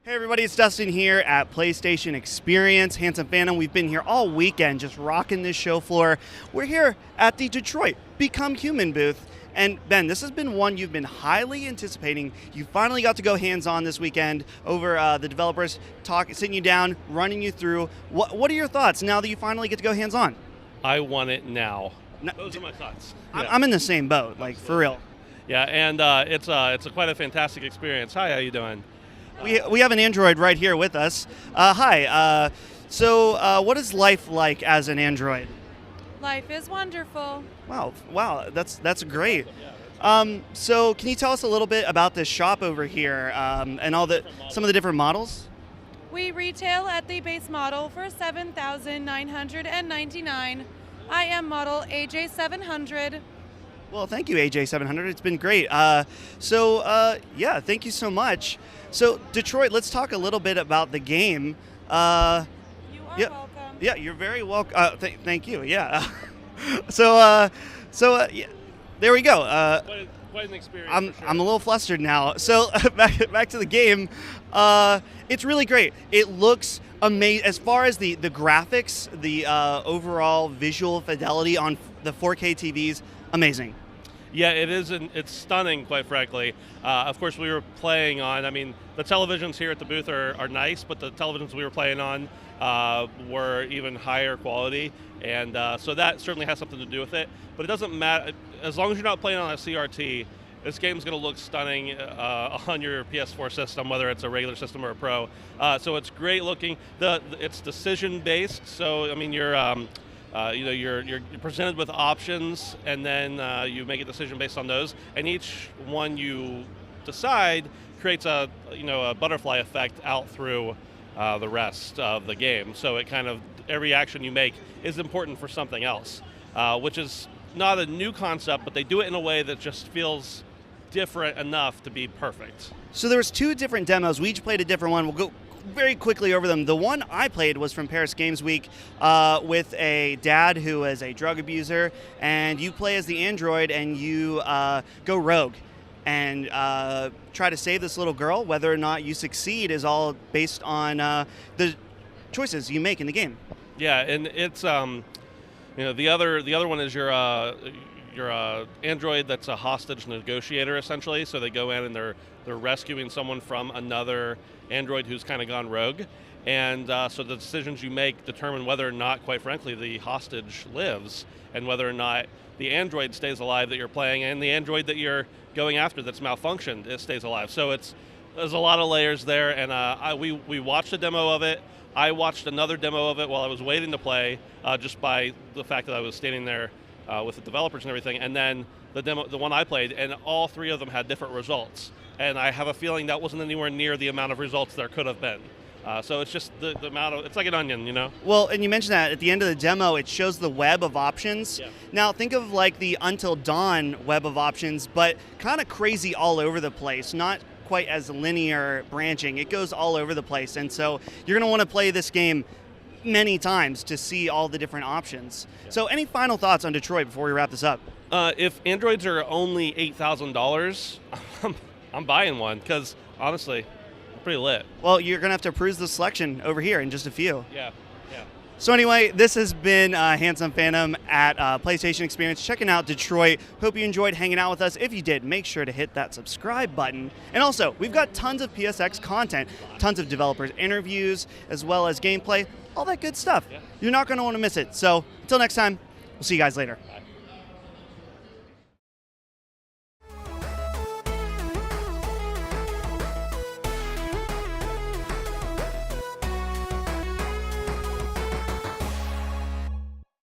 Hey everybody, it's Dustin here at PlayStation Experience. Handsome Phantom, we've been here all weekend just rocking this show floor. We're here at the Detroit Become Human booth. And Ben, this has been one you've been highly anticipating. You finally got to go hands-on this weekend over the developers sitting you down, running you through. What are your thoughts now that you finally get to go hands-on? I want it now. Those are my thoughts. Yeah. I'm in the same boat, like for real. Yeah, and it's quite a fantastic experience. Hi, how you doing? We have an Android right here with us. Hi. So what is life like as an Android? Life is wonderful. Wow, that's great. So can you tell us a little bit about this shop over here and some of the different models? We retail at the base model for $7,999. I am model AJ700. Well, thank you, AJ700. It's been great. Yeah, thank you so much. So, Detroit, let's talk a little bit about the game. You are welcome. Yeah, you're very welcome. Thank you. Yeah. Yeah, there we go. Quite an experience. I'm a little flustered now. So back to the game. It's really great. It looks amazing as far as the graphics, the overall visual fidelity on the 4K TVs. Amazing. Yeah, it is. It's stunning, quite frankly. Of course, we were playing on. I mean, the televisions here at the booth are nice, but the televisions we were playing on were even higher quality, and so that certainly has something to do with it. But it doesn't matter as long as you're not playing on a CRT. This game's going to look stunning on your PS4 system, whether it's a regular system or a Pro. So it's great looking. It's decision based. So I mean, you're presented with options, and then you make a decision based on those. And each one you decide creates a butterfly effect out through the rest of the game. So it kind of every action you make is important for something else, which is not a new concept, but they do it in a way that just feels different enough to be perfect. So there was two different demos. We each played a different one. We'll go very quickly over them. The one I played was from Paris Games Week with a dad who is a drug abuser, and you play as the android and you go rogue and try to save this little girl. Whether or not you succeed is all based on the choices you make in the game. Yeah, and it's the other one is your android that's a hostage negotiator, essentially. So they go in and they're rescuing someone from another android who's kind of gone rogue, and so the decisions you make determine whether or not, quite frankly, the hostage lives, and whether or not the android stays alive that you're playing, and the android that you're going after that's malfunctioned, it stays alive. So there's a lot of layers there, and we watched a demo of it. I watched another demo of it while I was waiting to play, just by the fact that I was standing there with the developers and everything, and then the one I played, and all three of them had different results. And I have a feeling that wasn't anywhere near the amount of results there could have been. So it's just the amount of, it's like an onion, you know? Well, and you mentioned that at the end of the demo, it shows the web of options. Yeah. Now think of like the Until Dawn web of options, but kind of crazy all over the place, not quite as linear branching. It goes all over the place. And so you're gonna wanna play this game many times to see all the different options. Yeah. So any final thoughts on Detroit before we wrap this up? If androids are only $8,000, I'm buying one, because honestly, I'm pretty lit. Well, you're going to have to peruse the selection over here in just a few. Yeah. So anyway, this has been Handsome Phantom at PlayStation Experience, checking out Detroit. Hope you enjoyed hanging out with us. If you did, make sure to hit that subscribe button. And also, we've got tons of PSX content, tons of developers' interviews, as well as gameplay, all that good stuff. Yeah. You're not going to want to miss it. So until next time, we'll see you guys later. Bye.